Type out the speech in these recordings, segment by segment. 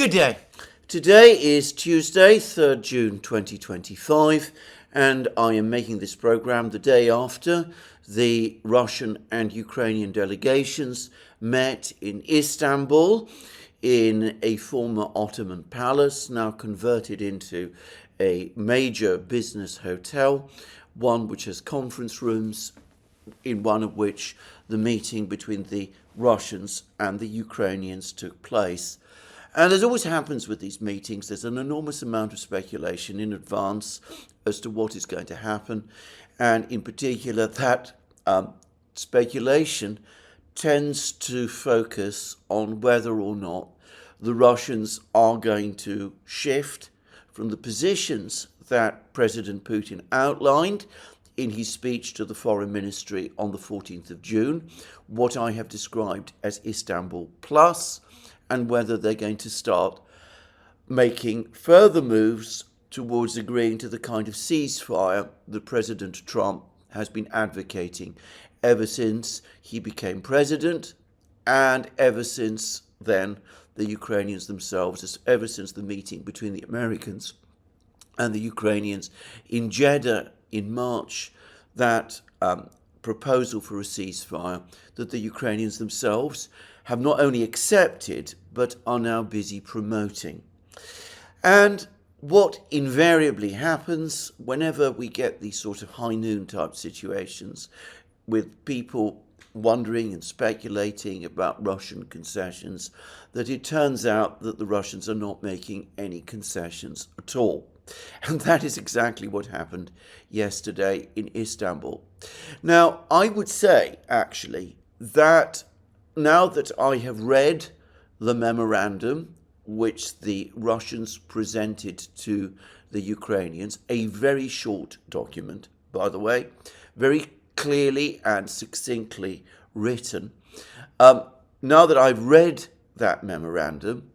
Good day. Today is Tuesday, 3rd June 2025, and I am making this program the day after the Russian and Ukrainian delegations met in Istanbul in a former Ottoman palace, now converted into a major business hotel, one which has conference rooms, in one of which the meeting between the Russians and the Ukrainians took place. And as always happens with these meetings, there's an enormous amount of speculation in advance as to what is going to happen. And in particular, that speculation tends to focus on whether or not the Russians are going to shift from the positions that President Putin outlined in his speech to the Foreign Ministry on the 14th of June, what I have described as Istanbul Plus, and whether they're going to start making further moves towards agreeing to the kind of ceasefire that President Trump has been advocating ever since he became president, and ever since then the Ukrainians themselves, ever since the meeting between the Americans and the Ukrainians in Jeddah in March, that proposal for a ceasefire that the Ukrainians themselves have not only accepted, but are now busy promoting. And what invariably happens whenever we get these sort of high noon type situations with people wondering and speculating about Russian concessions, that it turns out that the Russians are not making any concessions at all. And that is exactly what happened yesterday in Istanbul. Now, I would say, actually, that now that I have read the memorandum which the Russians presented to the Ukrainians, a very short document, by the way, very clearly and succinctly written. Now that I've read that memorandum,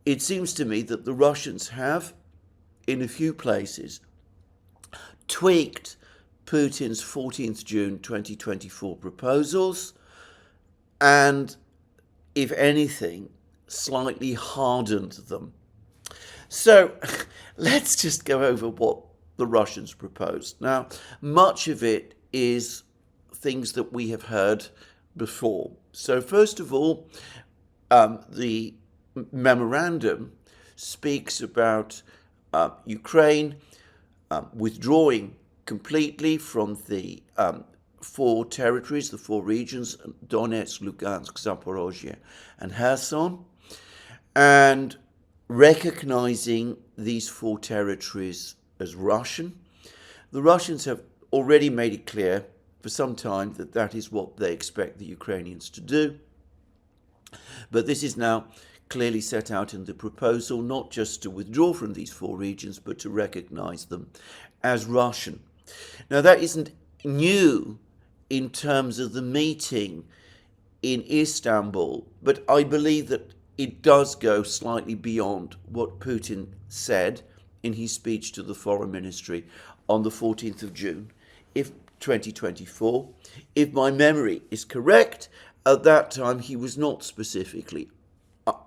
it seems to me that the Russians have, in a few places, tweaked Putin's 14th June 2024 proposals and, if anything, slightly hardened them. So let's just go over what the Russians proposed. Now, much of it is things that we have heard before. So first of all, the memorandum speaks about Ukraine withdrawing completely from the four territories, the four regions, Donetsk, Lugansk, Zaporozhye, and Kherson, and recognizing these four territories as Russian. The Russians have already made it clear for some time that that is what they expect the Ukrainians to do. But this is now clearly set out in the proposal, not just to withdraw from these four regions, but to recognize them as Russian. Now, that isn't new in terms of the meeting in Istanbul, but I believe that it does go slightly beyond what Putin said in his speech to the Foreign Ministry on the 14th of June, 2024. If my memory is correct, at that time he was not specifically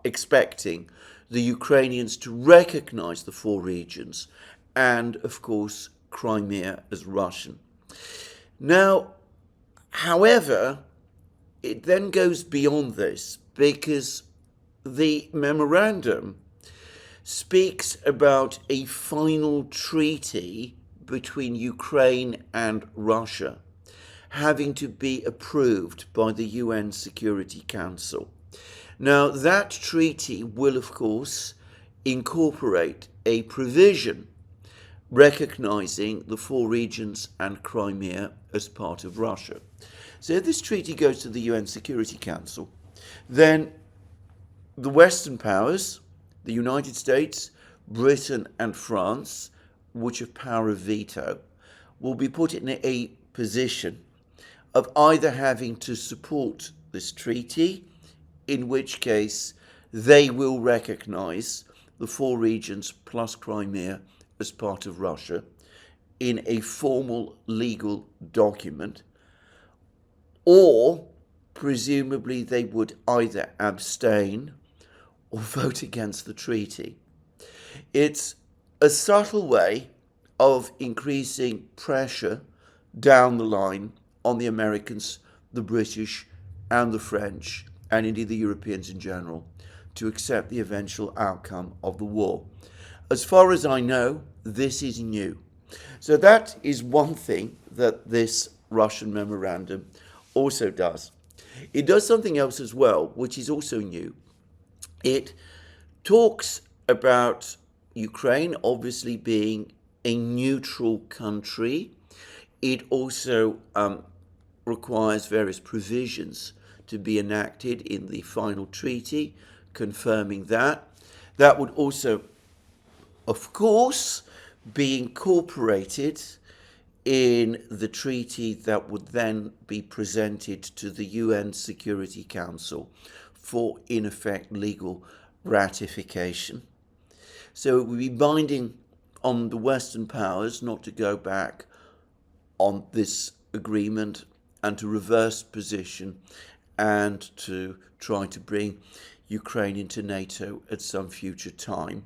expecting the Ukrainians to recognize the four regions and, of course, Crimea as Russian. Now, however, it then goes beyond this, because the memorandum speaks about a final treaty between Ukraine and Russia having to be approved by the UN Security Council. Now, that treaty will, of course, incorporate a provision recognizing the four regions and Crimea as part of Russia. So if this treaty goes to the UN Security Council, then the Western powers, the United States, Britain and France, which have power of veto, will be put in a position of either having to support this treaty, in which case they will recognize the four regions plus Crimea as part of Russia in a formal legal document, or presumably they would either abstain or vote against the treaty. It's a subtle way of increasing pressure down the line on the Americans, the British, and the French, and indeed the Europeans in general, to accept the eventual outcome of the war. As far as I know, this is new. So that is one thing that this Russian memorandum also does. It does something else as well, which is also new. It talks about Ukraine obviously being a neutral country. It also requires various provisions to be enacted in the final treaty, confirming that. That would also, of course, be incorporated in the treaty that would then be presented to the UN Security Council for, in effect, legal ratification. So it would be binding on the Western powers not to go back on this agreement and to reverse position and to try to bring Ukraine into NATO at some future time.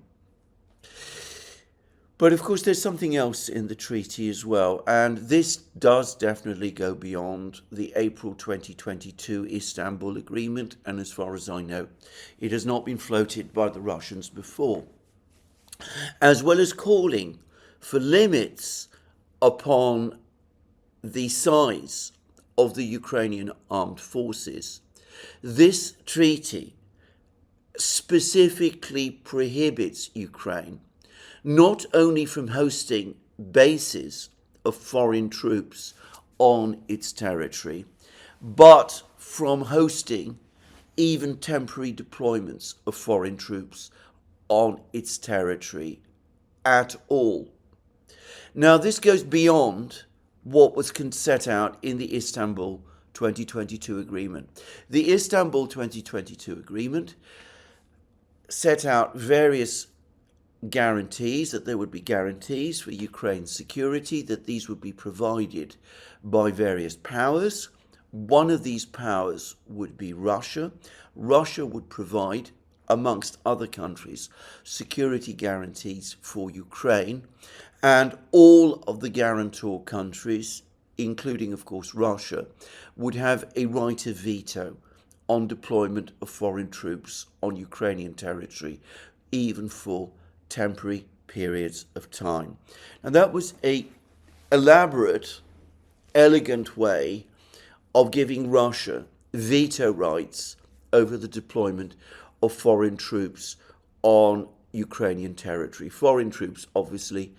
But of course, there's something else in the treaty as well, and this does definitely go beyond the April 2022 Istanbul Agreement, and as far as I know, it has not been floated by the Russians before. As well as calling for limits upon the size of the Ukrainian armed forces, this treaty specifically prohibits Ukraine not only from hosting bases of foreign troops on its territory, but from hosting even temporary deployments of foreign troops on its territory at all. Now, this goes beyond what was set out in the Istanbul 2022 agreement. The Istanbul 2022 agreement set out various guarantees, that there would be guarantees for Ukraine's security, that these would be provided by various powers. One of these powers would be Russia. Russia would provide, amongst other countries, security guarantees for Ukraine, and all of the guarantor countries, including, of course, Russia, would have a right of veto on deployment of foreign troops on Ukrainian territory, even for temporary periods of time. And that was an elaborate, elegant way of giving Russia veto rights over the deployment of foreign troops on Ukrainian territory. Foreign troops, obviously,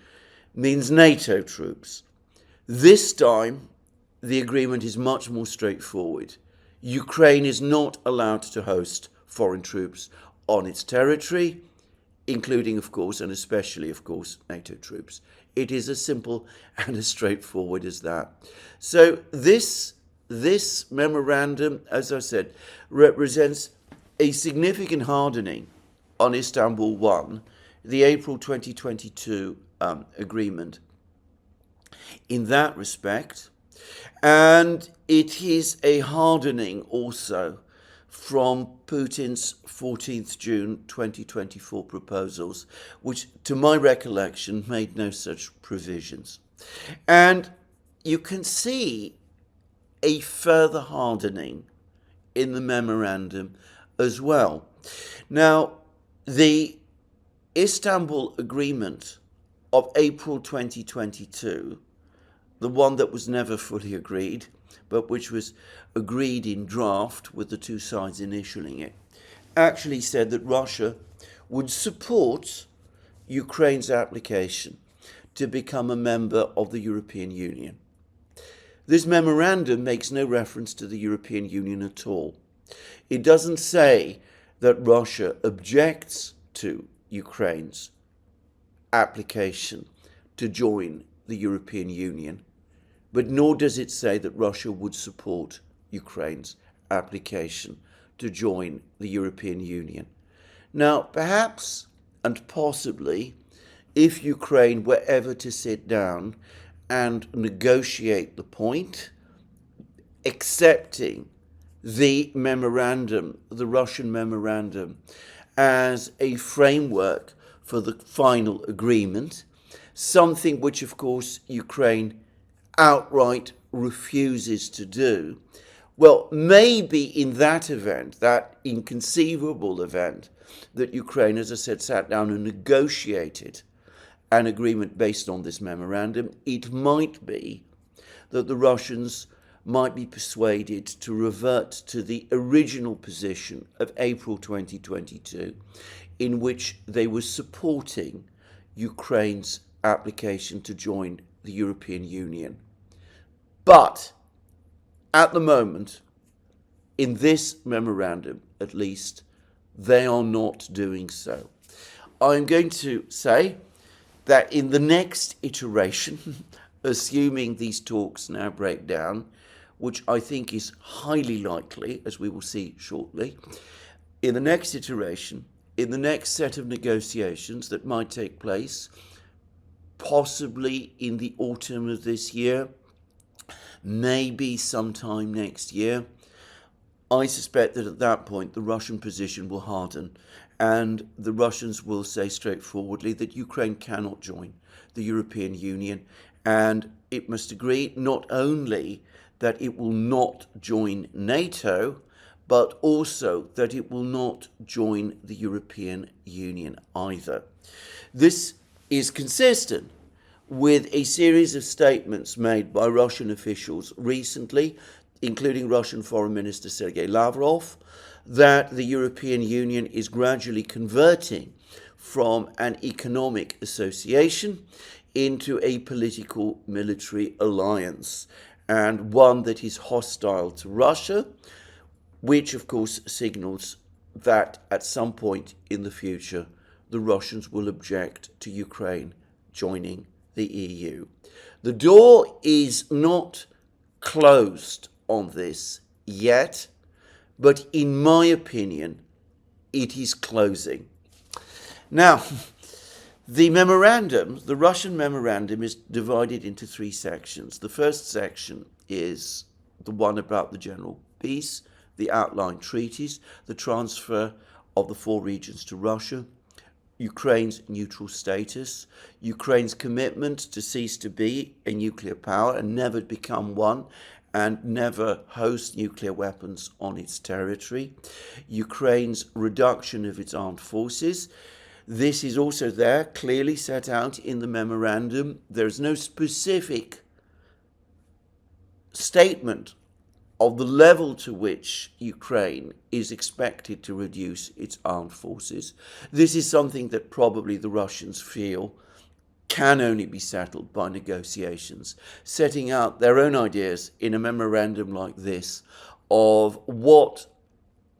means NATO troops. This time, the agreement is much more straightforward. Ukraine is not allowed to host foreign troops on its territory, including, of course, and especially, of course, NATO troops. It is as simple and as straightforward as that. So this memorandum, as I said, represents a significant hardening on Istanbul 1, the April 2022 agreement in that respect. And it is a hardening also from Putin's 14th June 2024 proposals, which, to my recollection, made no such provisions. And you can see a further hardening in the memorandum as well. Now, the Istanbul Agreement of April 2022, the one that was never fully agreed, but which was agreed in draft with the two sides initialing it, actually said that Russia would support Ukraine's application to become a member of the European Union. This memorandum makes no reference to the European Union at all. It doesn't say that Russia objects to Ukraine's application to join the European Union, but nor does it say that Russia would support Ukraine's application to join the European Union. Now, perhaps and possibly, if Ukraine were ever to sit down and negotiate the point, accepting the memorandum, the Russian memorandum, as a framework for the final agreement, something which, of course, Ukraine outright refuses to do. Well, maybe in that event, that inconceivable event, that Ukraine, as I said, sat down and negotiated an agreement based on this memorandum, it might be that the Russians might be persuaded to revert to the original position of April 2022, in which they were supporting Ukraine's application to join the European Union. But at the moment, in this memorandum at least, they are not doing so. I'm going to say that in the next iteration, assuming these talks now break down, which I think is highly likely, as we will see shortly, in the next iteration, in the next set of negotiations that might take place, possibly in the autumn of this year, maybe sometime next year, I suspect that at that point the Russian position will harden and the Russians will say straightforwardly that Ukraine cannot join the European Union, and it must agree not only that it will not join NATO, but also that it will not join the European Union either. This is consistent with a series of statements made by Russian officials recently, including Russian Foreign Minister Sergei Lavrov, that the European Union is gradually converting from an economic association into a political military alliance, and one that is hostile to Russia, which of course signals that at some point in the future the Russians will object to Ukraine joining the EU. The door is not closed on this yet, but in my opinion, it is closing. Now, the memorandum, the Russian memorandum, is divided into three sections. The first section is the one about the general peace, the outline treaties, the transfer of the 4 regions to Russia, Ukraine's neutral status, Ukraine's commitment to cease to be a nuclear power and never become one, and never host nuclear weapons on its territory, Ukraine's reduction of its armed forces. This is also there, clearly set out in the memorandum. There's no specific statement of the level to which Ukraine is expected to reduce its armed forces. This is something that probably the Russians feel can only be settled by negotiations, setting out their own ideas in a memorandum like this of what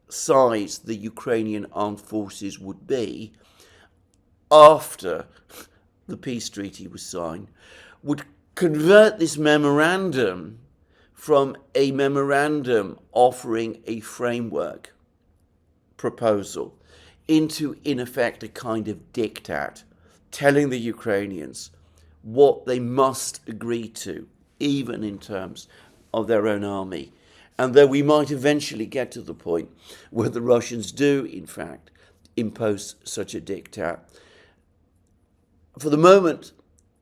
size the Ukrainian armed forces would be after the peace treaty was signed, would convert this memorandum from a memorandum offering a framework proposal into, in effect, a kind of diktat, telling the Ukrainians what they must agree to, even in terms of their own army. And though we might eventually get to the point where the Russians do, in fact, impose such a diktat, for the moment,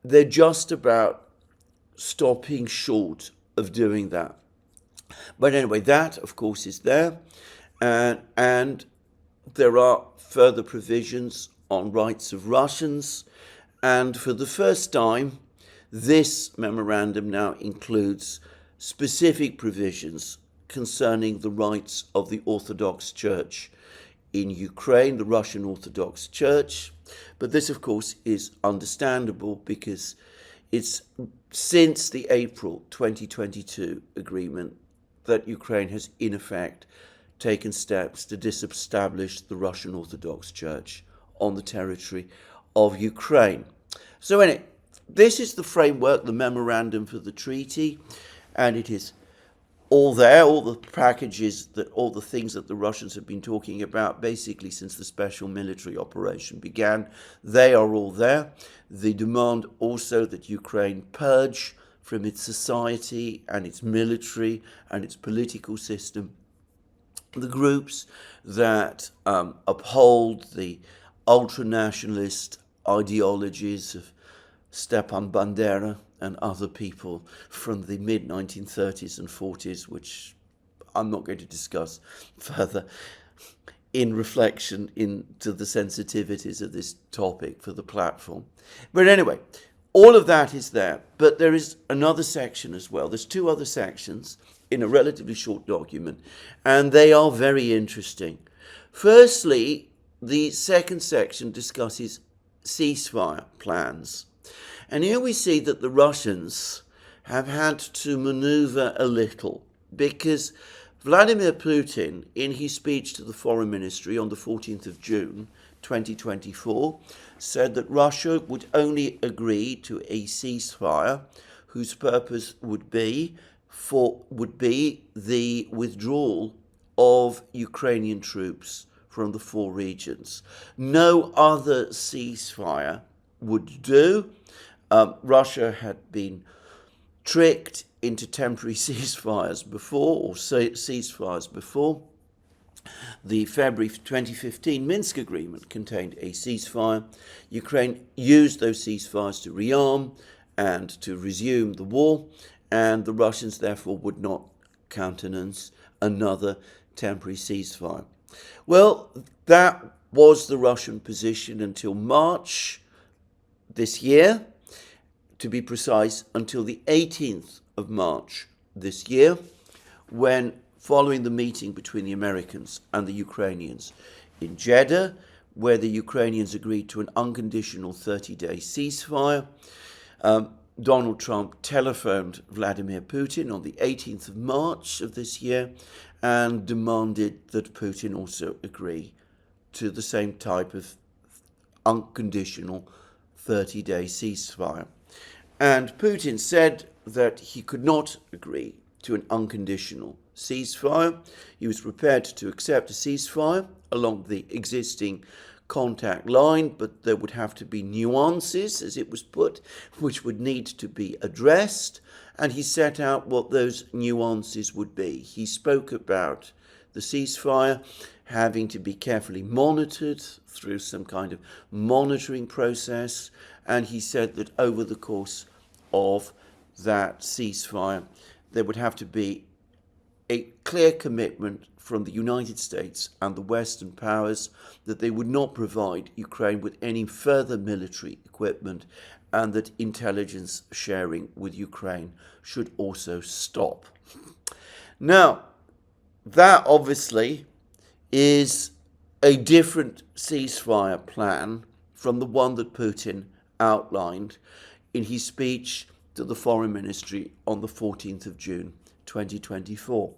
they're just about stopping short of doing that. But anyway, that, of course, is there. And there are further provisions on rights of Russians. And for the first time, this memorandum now includes specific provisions concerning the rights of the Orthodox Church in Ukraine, the Russian Orthodox Church. But this, of course, is understandable because it's since the April 2022 agreement that Ukraine has, in effect, taken steps to disestablish the Russian Orthodox Church on the territory of Ukraine. So anyway, this is the framework, the memorandum for the treaty, and it is all there, all the packages, all the things that the Russians have been talking about basically since the special military operation began. They are all there. The demand also that Ukraine purge from its society and its military and its political system the groups that uphold the ultra-nationalist ideologies of Stepan Bandera and other people from the mid-1930s and 40s, which I'm not going to discuss further in reflection into the sensitivities of this topic for the platform. But anyway, all of that is there. But there is another section as well. There's two other sections in a relatively short document, and they are very interesting. Firstly, the second section discusses ceasefire plans. And here we see that the Russians have had to maneuver a little, because Vladimir Putin, in his speech to the Foreign Ministry on the 14th of June 2024, said that Russia would only agree to a ceasefire whose purpose would be the withdrawal of Ukrainian troops from the four regions. No other ceasefire would do. Russia had been tricked into temporary ceasefires before, The February 2015 Minsk agreement contained a ceasefire. Ukraine used those ceasefires to rearm and to resume the war, and the Russians therefore would not countenance another temporary ceasefire. Well, that was the Russian position until March this year, to be precise, until the 18th of March this year, when, following the meeting between the Americans and the Ukrainians in Jeddah, where the Ukrainians agreed to an unconditional 30-day ceasefire, Donald Trump telephoned Vladimir Putin on the 18th of March of this year and demanded that Putin also agree to the same type of unconditional 30-day ceasefire. And Putin said that he could not agree to an unconditional ceasefire. He was prepared to accept a ceasefire along the existing contact line, but there would have to be nuances, as it was put, which would need to be addressed. And he set out what those nuances would be. He spoke about the ceasefire having to be carefully monitored through some kind of monitoring process, and he said that over the course of that ceasefire, there would have to be a clear commitment from the United States and the Western powers that they would not provide Ukraine with any further military equipment, and that intelligence sharing with Ukraine should also stop. Now, that obviously is a different ceasefire plan from the one that Putin outlined in his speech to the Foreign Ministry on the 14th of June 2024.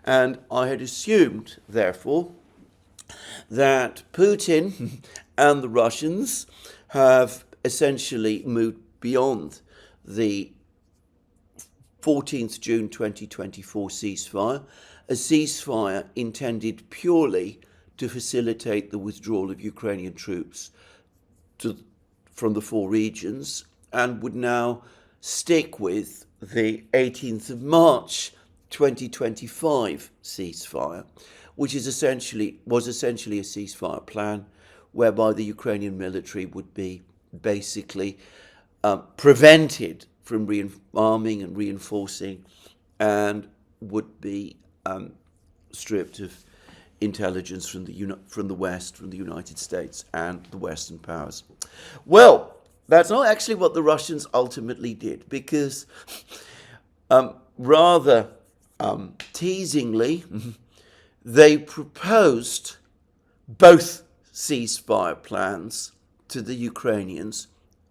And I had assumed, therefore, that Putin and the Russians have essentially moved beyond the 14th June 2024 ceasefire, a ceasefire intended purely to facilitate the withdrawal of Ukrainian troops from the four regions, and would now stick with the 18th of March 2025 ceasefire, which was essentially a ceasefire plan whereby the Ukrainian military would be basically prevented from rearming and reinforcing, and would be stripped of intelligence from the West, from the United States and the Western powers. Well, that's not actually what the Russians ultimately did, because rather teasingly, they proposed both ceasefire plans to the Ukrainians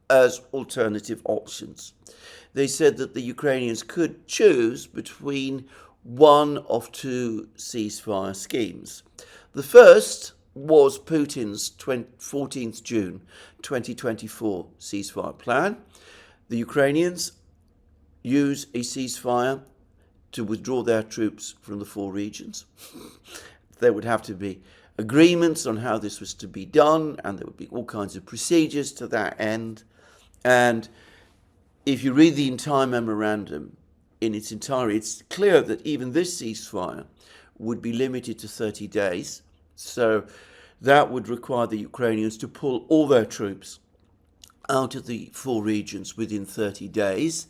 as alternative options. They said that the Ukrainians could choose between one of two ceasefire schemes. The first was Putin's 14th June 2024 ceasefire plan. The Ukrainians use a ceasefire to withdraw their troops from the four regions. There would have to be agreements on how this was to be done, and there would be all kinds of procedures to that end. And if you read the entire memorandum in its entirety, it's clear that even this ceasefire would be limited to 30 days. So that would require the Ukrainians to pull all their troops out of the 4 regions within 30 days.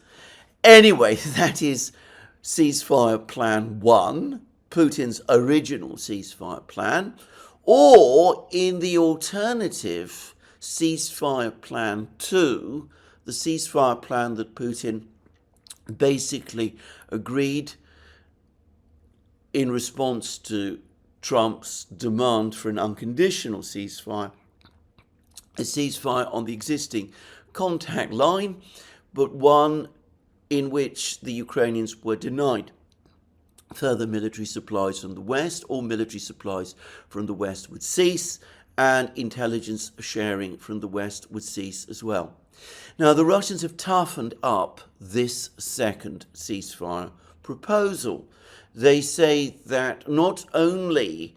Anyway, that is ceasefire plan 1, Putin's original ceasefire plan, or in the alternative ceasefire plan 2, the ceasefire plan that Putin basically agreed in response to Trump's demand for an unconditional ceasefire, a ceasefire on the existing contact line, but one in which the Ukrainians were denied further military supplies from the West. All military supplies from the West would cease, and intelligence sharing from the West would cease as well. Now, the Russians have toughened up this second ceasefire proposal. They say that not only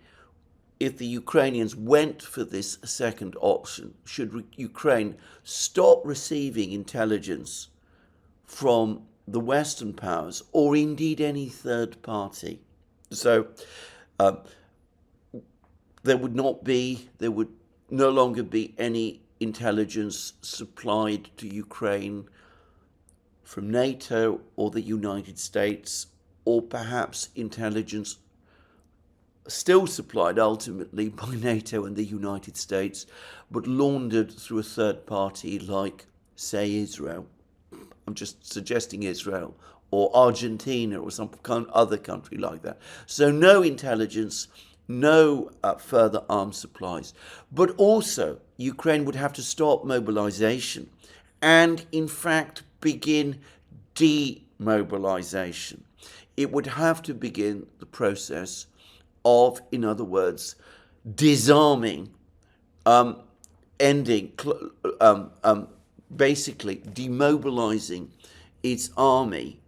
if the Ukrainians went for this second option, should Ukraine stop receiving intelligence from the Western powers, or indeed any third party. So there would no longer be any intelligence supplied to Ukraine from NATO or the United States, or perhaps intelligence still supplied ultimately by NATO and the United States, but laundered through a third party like, say, Israel. I'm just suggesting Israel, or Argentina, or some other country like that. So no intelligence, no further arms supplies. But also, Ukraine would have to stop mobilization and, in fact, begin demobilization. It would have to begin the process of, in other words, disarming, ending, basically demobilizing its army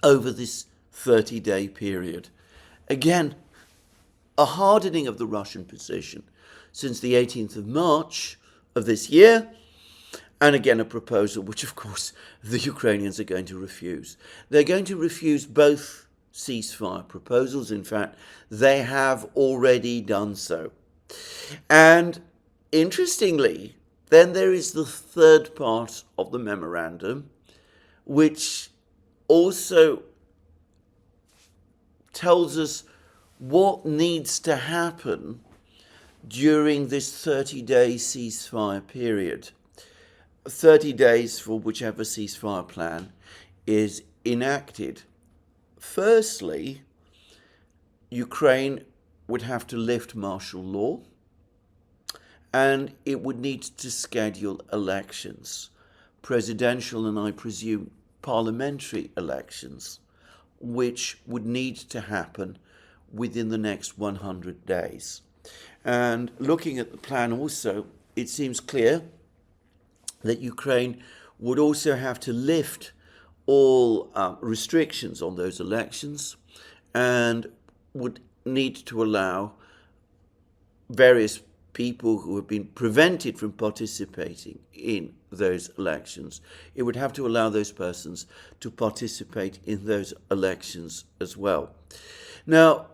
over this 30-day period. Again, a hardening of the Russian position since the 18th of March of this year, and again a proposal which, of course, the Ukrainians are going to refuse. They're going to refuse both ceasefire proposals. In fact, they have already done so. And interestingly, then there is the third part of the memorandum, which also tells us what needs to happen during this 30-day ceasefire period. 30 days for whichever ceasefire plan is enacted. Firstly, Ukraine would have to lift martial law, and it would need to schedule elections, presidential and, I presume, parliamentary elections, which would need to happen within the next 100 days. And looking at the plan also, it seems clear that Ukraine would also have to lift all restrictions on those elections and would need to allow various people who have been prevented from participating in those elections. It would have to allow those persons to participate in those elections as well. Now,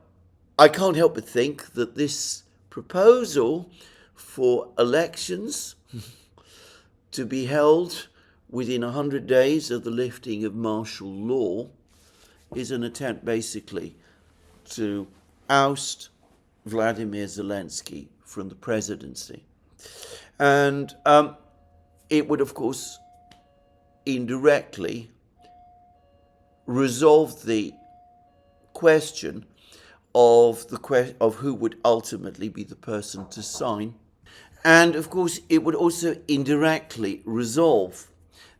I can't help but think that this proposal for elections to be held within 100 days of the lifting of martial law is an attempt basically to oust Vladimir Zelensky from the presidency. And it would, of course, indirectly resolve the question of who would ultimately be the person to sign. And, of course, it would also indirectly resolve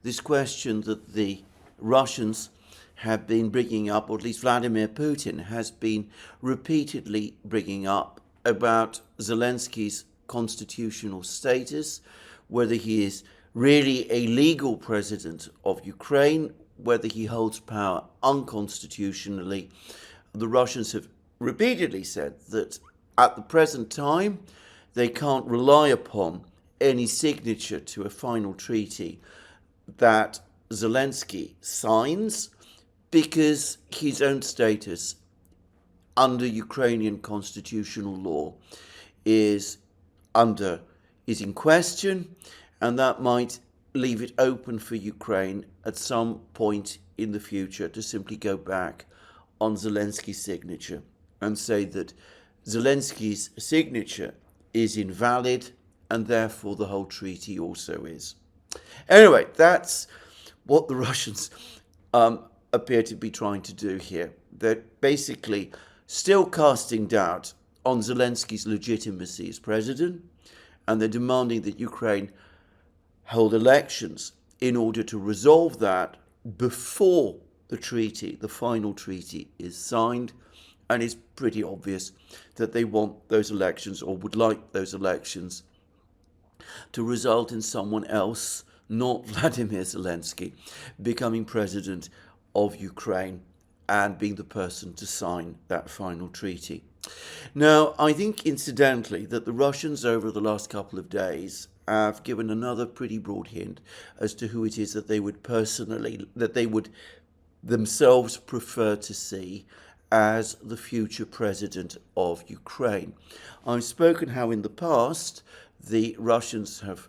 this question that the Russians have been bringing up, or at least Vladimir Putin has been repeatedly bringing up, about Zelensky's constitutional status, whether he is really a legal president of Ukraine, whether he holds power unconstitutionally. The Russians have repeatedly said that at the present time, they can't rely upon any signature to a final treaty that Zelensky signs because his own status under Ukrainian constitutional law is in question, and that might leave it open for Ukraine at some point in the future to simply go back on Zelensky's signature and say that Zelensky's signature is invalid and therefore the whole treaty also is. Anyway, that's what the Russians appear to be trying to do here. They're basically still casting doubt on Zelensky's legitimacy as president, and they're demanding that Ukraine hold elections in order to resolve that before the treaty, the final treaty, is signed. And it's pretty obvious that they want those elections, or would like those elections, to result in someone else, not Vladimir Zelensky, becoming president of Ukraine and being the person to sign that final treaty. Now, I think, incidentally, that the Russians over the last couple of days have given another pretty broad hint as to who it is that they would themselves prefer to see as the future president of Ukraine. I've spoken how in the past the Russians have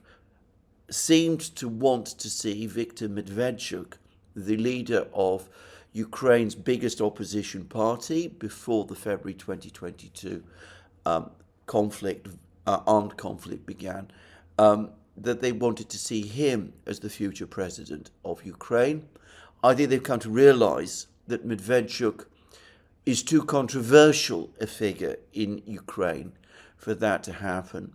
seemed to want to see Viktor Medvedchuk, the leader of Ukraine's biggest opposition party before the February 2022 armed conflict began, that they wanted to see him as the future president of Ukraine. I think they've come to realize that Medvedchuk is too controversial a figure in Ukraine for that to happen.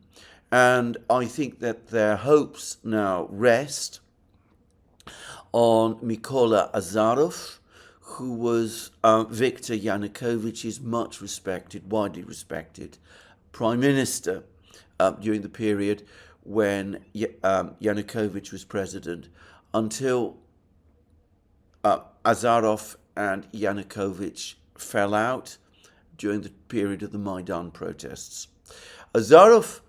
And I think that their hopes now rest on Mykola Azarov, who was Viktor Yanukovych's much respected, widely respected prime minister during the period when Yanukovych was president, until Azarov and Yanukovych fell out during the period of the Maidan protests. Azarov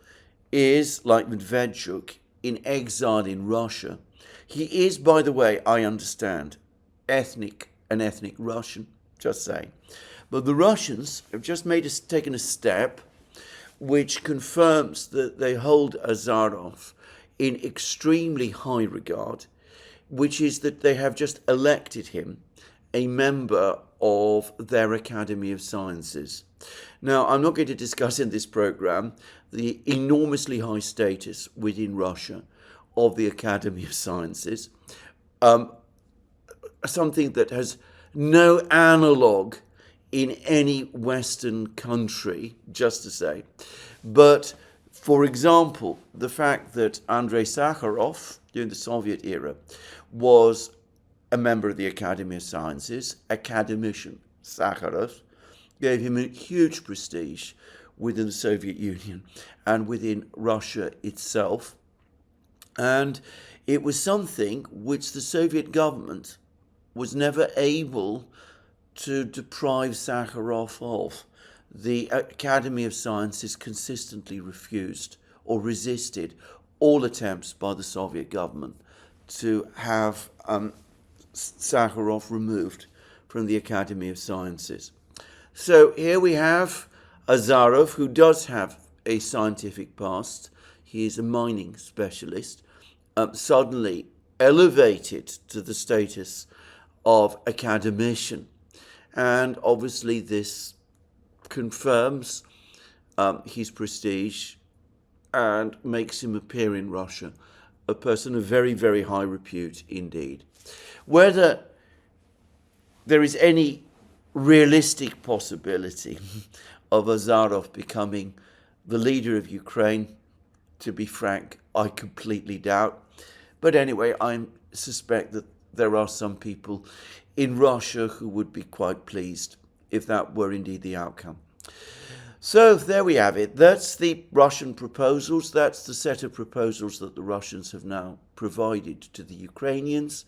is, like Medvedchuk, in exile in Russia. He is, by the way, I understand, an ethnic Russian, just saying. But the Russians have just taken a step which confirms that they hold Azarov in extremely high regard, which is that they have just elected him a member of their Academy of Sciences. Now, I'm not going to discuss in this program the enormously high status within Russia of the Academy of Sciences, something that has no analogue in any Western country, just to say. But, for example, the fact that Andrei Sakharov, during the Soviet era, was a member of the Academy of Sciences, academician Sakharov, gave him a huge prestige within the Soviet Union and within Russia itself. And it was something which the Soviet government was never able to deprive Sakharov of. The Academy of Sciences consistently refused or resisted all attempts by the Soviet government to have Sakharov removed from the Academy of Sciences. So here we have Azarov, who does have a scientific past. He is a mining specialist, suddenly elevated to the status of academician. And obviously this confirms his prestige and makes him appear in Russia a person of very, very high repute indeed. Whether there is any realistic possibility of Azarov becoming the leader of Ukraine, to be frank, I completely doubt. But anyway, I suspect that there are some people in Russia who would be quite pleased if that were indeed the outcome. So there we have it. That's the Russian proposals. That's the set of proposals that the Russians have now provided to the Ukrainians.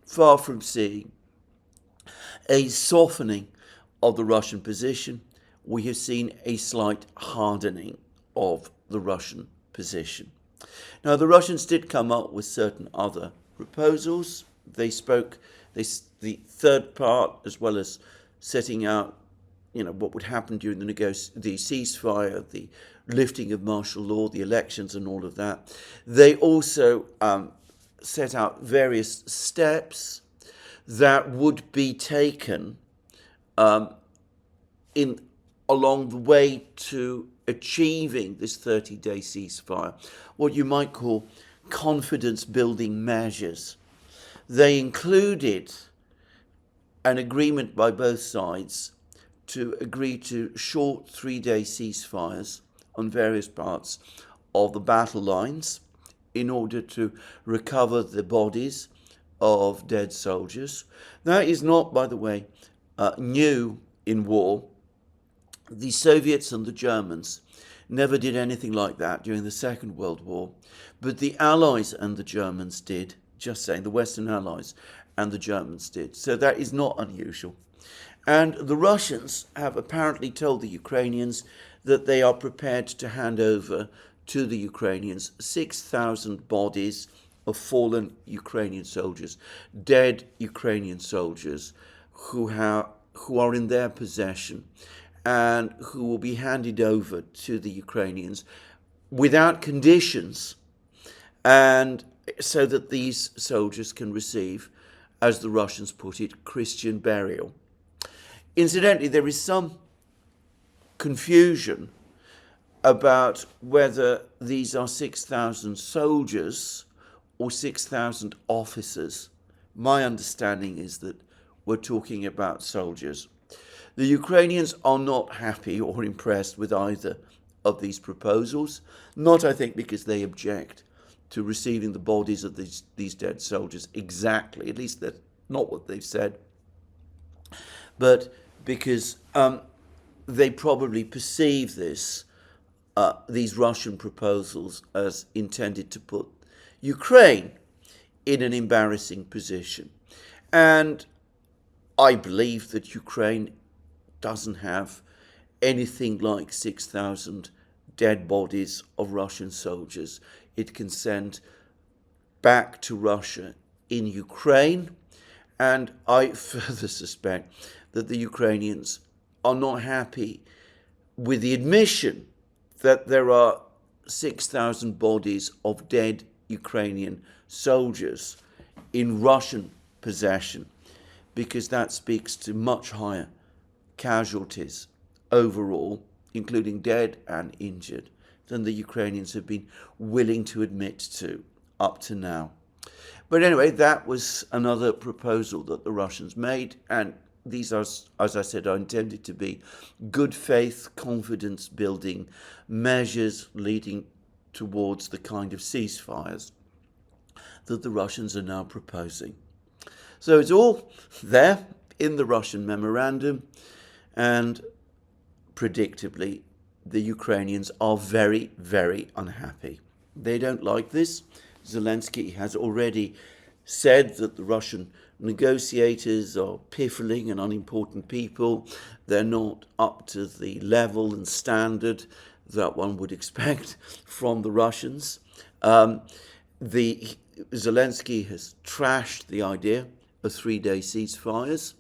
Far from seeing a softening of the Russian position, we have seen a slight hardening of the Russian position. Now, the Russians did come up with certain other proposals. The third part, as well as setting out, what would happen during the ceasefire, the lifting of martial law, the elections and all of that. They also set out various steps that would be taken along the way to achieving this 30-day ceasefire, what you might call confidence-building measures. They included an agreement by both sides to agree to short 3-day ceasefires on various parts of the battle lines in order to recover the bodies of dead soldiers. That is not, by the way, new in war. The Soviets and the Germans never did anything like that during the Second World War, but the Allies and the Germans did, just saying, the Western Allies and the Germans did. So that is not unusual. And the Russians have apparently told the Ukrainians that they are prepared to hand over to the Ukrainians 6,000 bodies of fallen Ukrainian soldiers, dead Ukrainian soldiers who are in their possession and who will be handed over to the Ukrainians without conditions, and so that these soldiers can receive, as the Russians put it, Christian burial. Incidentally, there is some confusion about whether these are 6,000 soldiers or 6,000 officers. My understanding is that we're talking about soldiers. The Ukrainians are not happy or impressed with either of these proposals, not, I think, because they object to receiving the bodies of these dead soldiers exactly, at least that's not what they've said, but because they probably perceive these Russian proposals as intended to put Ukraine in an embarrassing position. And I believe that Ukraine doesn't have anything like 6,000 dead bodies of Russian soldiers it can send back to Russia in Ukraine. And I further suspect that the Ukrainians are not happy with the admission that there are 6,000 bodies of dead Ukrainian soldiers in Russian possession, because that speaks to much higher casualties overall, including dead and injured, than the Ukrainians have been willing to admit to up to now. But anyway, that was another proposal that the Russians made, and these are, as I said, are intended to be good faith, confidence building measures leading towards the kind of ceasefires that the Russians are now proposing. So it's all there in the Russian memorandum, and predictably, the Ukrainians are very, very unhappy. They don't like this. Zelensky has already said that the Russian negotiators are piffling and unimportant people. They're not up to the level and standard that one would expect from the Russians. Zelensky has trashed the idea of 3-day ceasefires,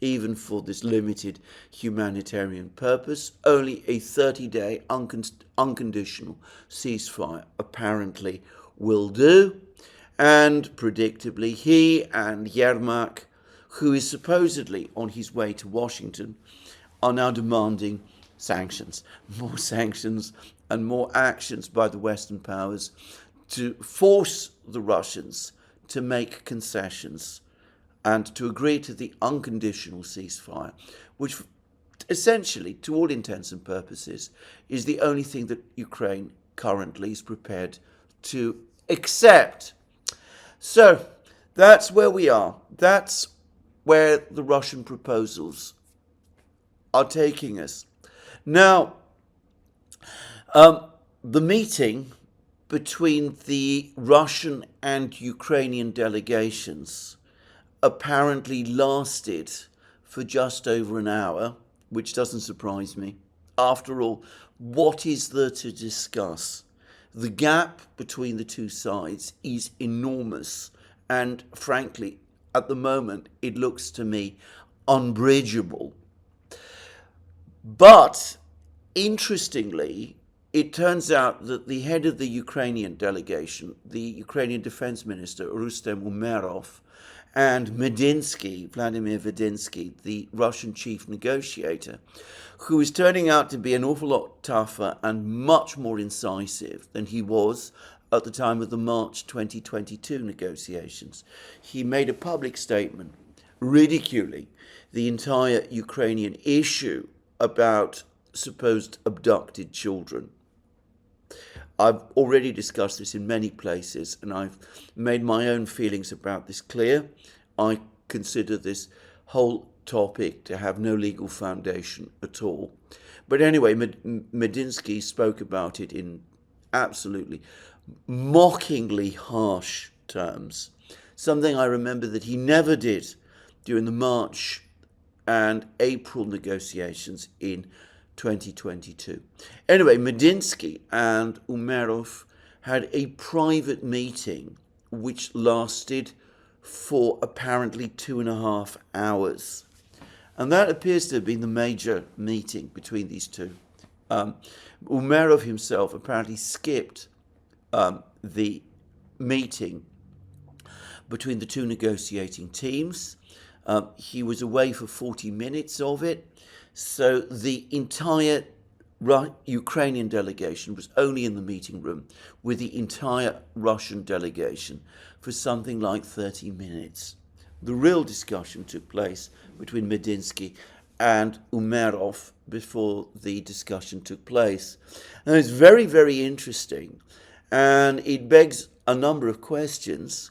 even for this limited humanitarian purpose. Only a 30-day unconditional ceasefire apparently will do. And predictably, he and Yermak, who is supposedly on his way to Washington, are now demanding sanctions, more sanctions and more actions by the Western powers to force the Russians to make concessions and to agree to the unconditional ceasefire, which essentially, to all intents and purposes, is the only thing that Ukraine currently is prepared to accept. So that's where we are. That's where the Russian proposals are taking us. Now, the meeting between the Russian and Ukrainian delegations apparently lasted for just over an hour, which doesn't surprise me. After all, what is there to discuss? The gap between the two sides is enormous, and frankly, at the moment, it looks to me unbridgeable. But interestingly, it turns out that the head of the Ukrainian delegation, the Ukrainian defense minister, Rustem Umerov, and Vladimir Medinsky, the Russian chief negotiator, who is turning out to be an awful lot tougher and much more incisive than he was at the time of the March 2022 negotiations. He made a public statement ridiculing the entire Ukrainian issue about supposed abducted children. I've already discussed this in many places, and I've made my own feelings about this clear. I consider this whole topic to have no legal foundation at all. But anyway, Medinsky spoke about it in absolutely mockingly harsh terms, something I remember that he never did during the March and April negotiations in 2022. Anyway, Medinsky and Umerov had a private meeting which lasted for apparently 2.5 hours. And that appears to have been the major meeting between these two. Umerov himself apparently skipped the meeting between the two negotiating teams. He was away for 40 minutes of it. So the entire Ukrainian delegation was only in the meeting room with the entire Russian delegation for something like 30 minutes. The real discussion took place between Medinsky and Umerov before the discussion took place. And it's very, very interesting, and it begs a number of questions.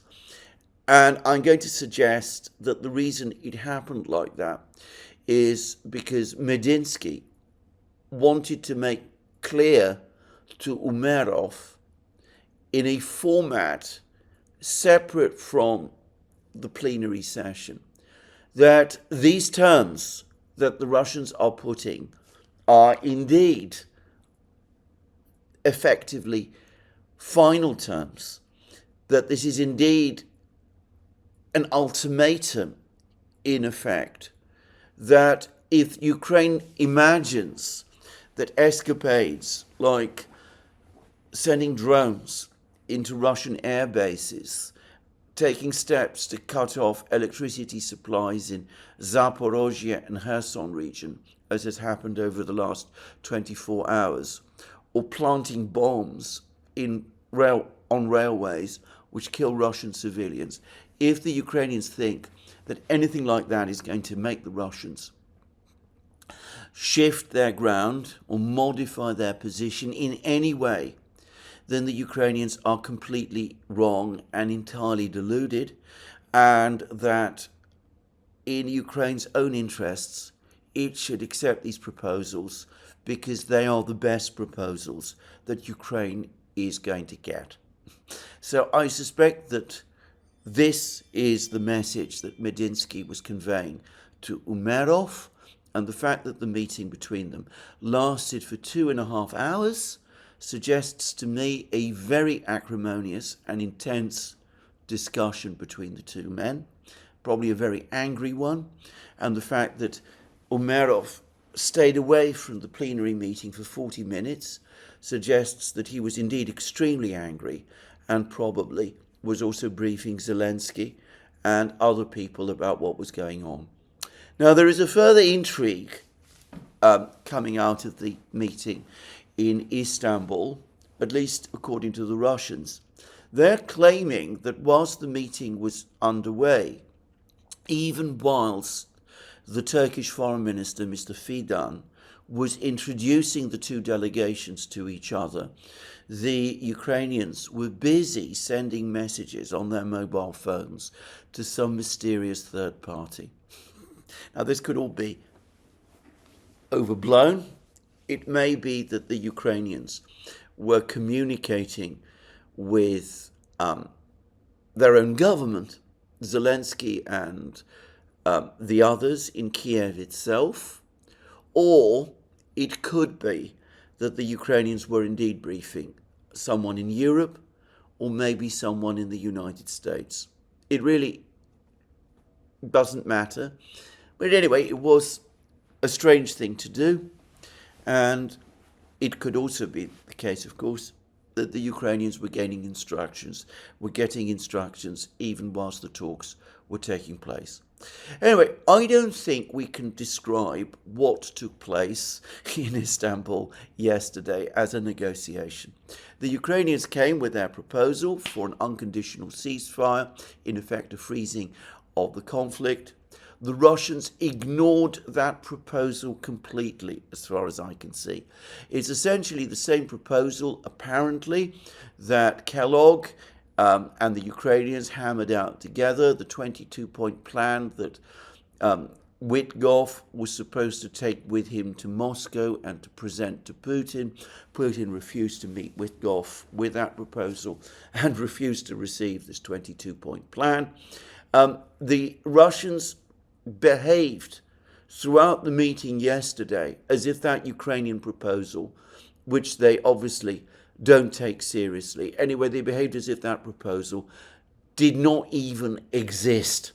And I'm going to suggest that the reason it happened like that is because Medinsky wanted to make clear to Umerov in a format separate from the plenary session that these terms that the Russians are putting are indeed effectively final terms, that this is indeed an ultimatum in effect, that if Ukraine imagines that escapades like sending drones into Russian air bases, taking steps to cut off electricity supplies in Zaporozhye and Kherson region, as has happened over the last 24 hours, or planting bombs on railways which kill Russian civilians, if the Ukrainians think that anything like that is going to make the Russians shift their ground or modify their position in any way, then the Ukrainians are completely wrong and entirely deluded, and that in Ukraine's own interests, it should accept these proposals because they are the best proposals that Ukraine is going to get. So I suspect that this is the message that Medinsky was conveying to Umerov, and the fact that the meeting between them lasted for 2.5 hours suggests to me a very acrimonious and intense discussion between the two men, probably a very angry one, and the fact that Umerov stayed away from the plenary meeting for 40 minutes suggests that he was indeed extremely angry and probably was also briefing Zelensky and other people about what was going on. Now, there is a further intrigue coming out of the meeting in Istanbul, at least according to the Russians. They're claiming that whilst the meeting was underway, even whilst the Turkish Foreign Minister, Mr. Fidan, was introducing the two delegations to each other, the Ukrainians were busy sending messages on their mobile phones to some mysterious third party. Now, this could all be overblown. It may be that the Ukrainians were communicating with their own government, Zelensky and the others in Kiev itself, or it could be that the Ukrainians were indeed briefing someone in Europe or maybe someone in the United States. It really doesn't matter. But anyway, it was a strange thing to do. And it could also be the case, of course, that the Ukrainians were getting instructions even whilst the talks were taking place. Anyway, I don't think we can describe what took place in Istanbul yesterday as a negotiation. The Ukrainians came with their proposal for an unconditional ceasefire, in effect a freezing of the conflict. The Russians ignored that proposal completely, as far as I can see. It's essentially the same proposal, apparently, that Kellogg and the Ukrainians hammered out together, the 22-point plan that Witkoff was supposed to take with him to Moscow and to present to Putin. Putin refused to meet Witkoff with that proposal and refused to receive this 22-point plan. The Russians behaved throughout the meeting yesterday as if that Ukrainian proposal, which they obviously don't take seriously, anyway, they behaved as if that proposal did not even exist.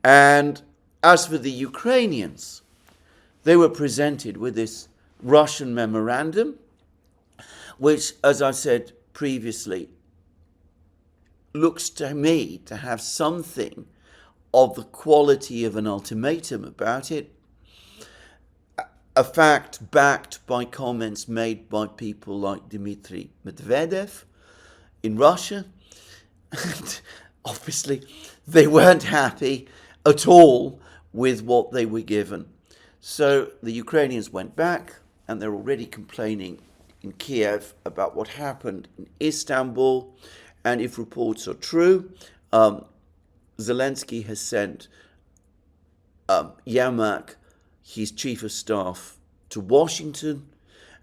And as for the Ukrainians, they were presented with this Russian memorandum, which, as I said previously, looks to me to have something of the quality of an ultimatum about it, a fact backed by comments made by people like Dmitry Medvedev in Russia. And obviously, they weren't happy at all with what they were given. So the Ukrainians went back, and they're already complaining in Kiev about what happened in Istanbul. And if reports are true, Zelensky has sent Yermak, his chief of staff, to Washington,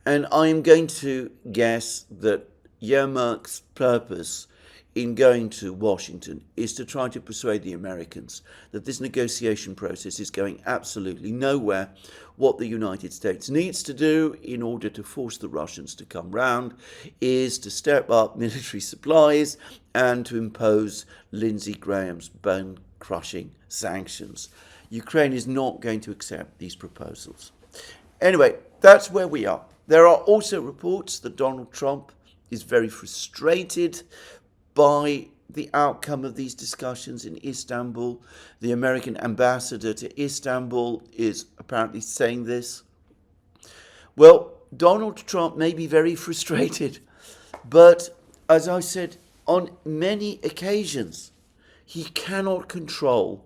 and I am going to guess that Yermak's purpose in going to Washington is to try to persuade the Americans that this negotiation process is going absolutely nowhere. What the United States needs to do in order to force the Russians to come round is to step up military supplies and to impose Lindsey Graham's bone-crushing sanctions. Ukraine is not going to accept these proposals. Anyway, that's where we are. There are also reports that Donald Trump is very frustrated by the outcome of these discussions in Istanbul. The American ambassador to Istanbul is apparently saying this. Well, Donald Trump may be very frustrated, but as I said, on many occasions, he cannot control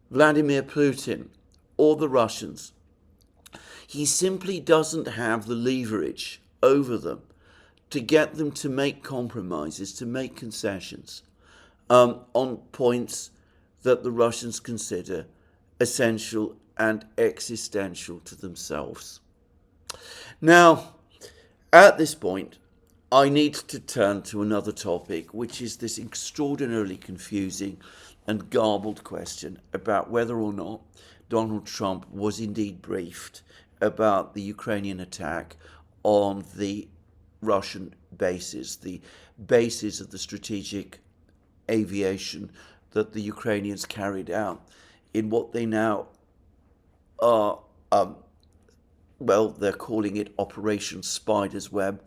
Vladimir Putin or the Russians. He simply doesn't have the leverage over them to get them to make compromises, to make concessions on points that the Russians consider essential and existential to themselves. Now, at this point, I need to turn to another topic, which is this extraordinarily confusing and garbled question about whether or not Donald Trump was indeed briefed about the Ukrainian attack on the Russian bases, the bases of the strategic aviation that the Ukrainians carried out in what they now are, they're calling it Operation Spider's Web,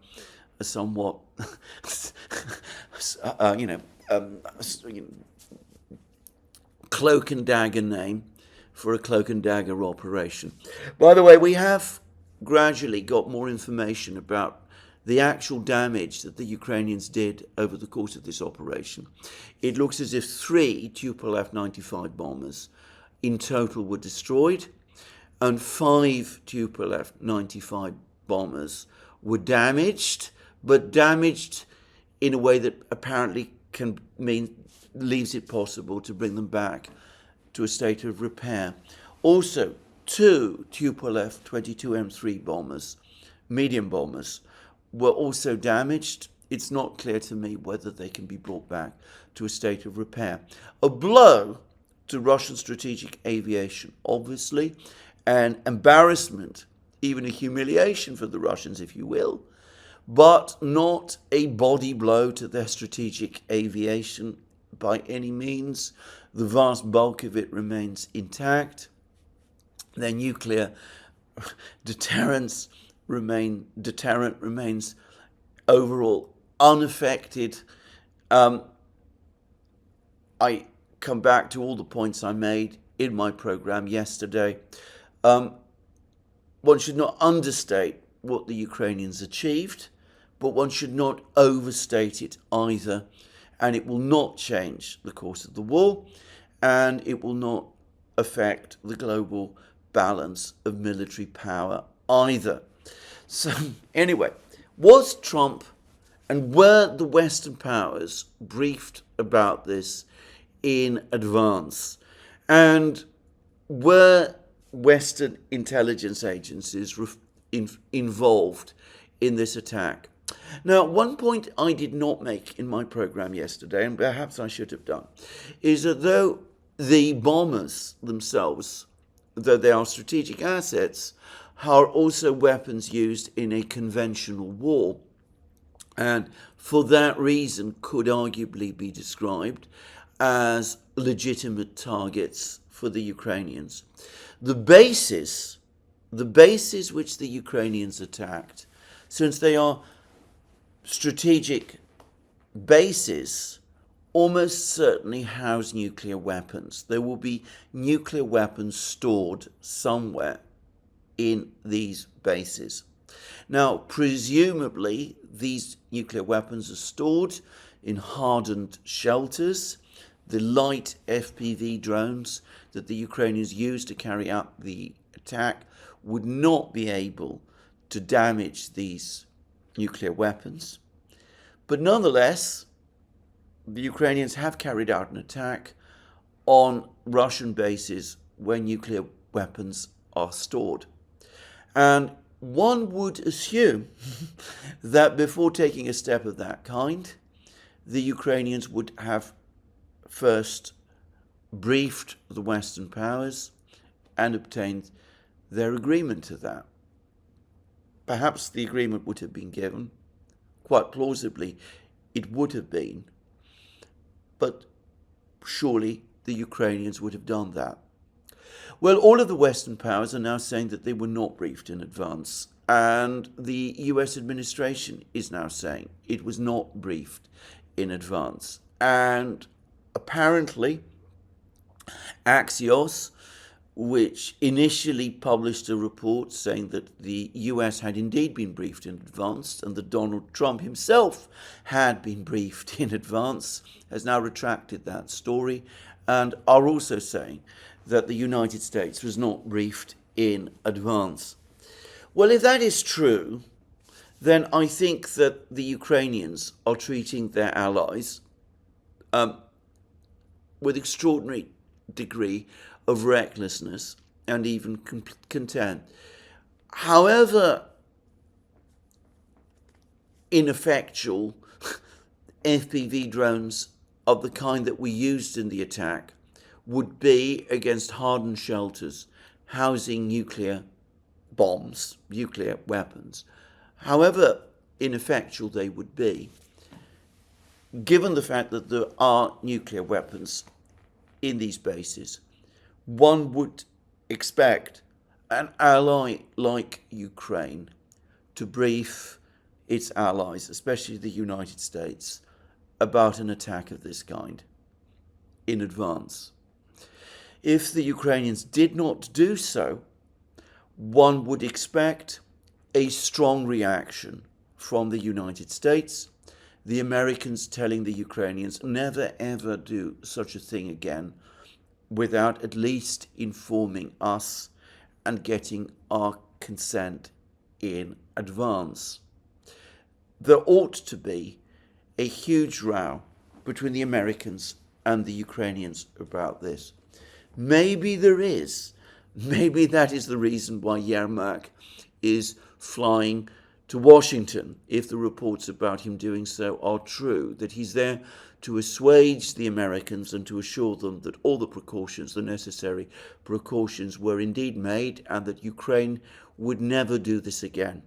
a somewhat, cloak and dagger name for a cloak and dagger operation. By the way, we have gradually got more information about the actual damage that the Ukrainians did over the course of this operation. It looks as if 3 Tupolev 95 bombers in total were destroyed, and 5 Tupolev 95 bombers were damaged, but damaged in a way that apparently can mean leaves it possible to bring them back to a state of repair. Also, 2 Tupolev 22 M3 bombers, medium bombers, were also damaged. It's not clear to me whether they can be brought back to a state of repair. A blow to Russian strategic aviation, obviously, an embarrassment, even a humiliation for the Russians, if you will, but not a body blow to their strategic aviation by any means. The vast bulk of it remains intact. Their nuclear deterrent remains overall unaffected. I come back to all the points I made in my program yesterday. One should not understate what the Ukrainians achieved, but one should not overstate it either. And it will not change the course of the war, and it will not affect the global balance of military power either. So anyway, was Trump and were the Western powers briefed about this in advance? And were Western intelligence agencies involved in this attack? Now, one point I did not make in my program yesterday, and perhaps I should have done, is that though the bombers themselves, though they are strategic assets, are also weapons used in a conventional war, and for that reason could arguably be described as legitimate targets for the Ukrainians. The bases which the Ukrainians attacked, since they are strategic bases, almost certainly house nuclear weapons. There will be nuclear weapons stored somewhere in these bases. Now, presumably, these nuclear weapons are stored in hardened shelters. The light FPV drones that the Ukrainians used to carry out the attack would not be able to damage these nuclear weapons. But nonetheless, the Ukrainians have carried out an attack on Russian bases where nuclear weapons are stored. And one would assume that before taking a step of that kind, the Ukrainians would have first briefed the Western powers and obtained their agreement to that. Perhaps the agreement would have been given. Quite plausibly, it would have been. But surely the Ukrainians would have done that. Well, all of the Western powers are now saying that they were not briefed in advance. And the US administration is now saying it was not briefed in advance. And apparently, Axios, which initially published a report saying that the US had indeed been briefed in advance and that Donald Trump himself had been briefed in advance, has now retracted that story and are also saying that the United States was not briefed in advance. Well, if that is true, then I think that the Ukrainians are treating their allies with extraordinary degree of recklessness and even contempt. However ineffectual FPV drones of the kind that were used in the attack would be against hardened shelters housing nuclear bombs, nuclear weapons, however ineffectual they would be, given the fact that there are nuclear weapons in these bases, one would expect an ally like Ukraine to brief its allies, especially the United States, about an attack of this kind in advance. If the Ukrainians did not do so, one would expect a strong reaction from the United States, the Americans telling the Ukrainians never ever do such a thing again without at least informing us and getting our consent in advance. There ought to be a huge row between the Americans and the Ukrainians about this. Maybe there is. Maybe that is the reason why Yermak is flying to Washington, if the reports about him doing so are true, that he's there to assuage the Americans and to assure them that all the precautions, the necessary precautions, were indeed made and that Ukraine would never do this again.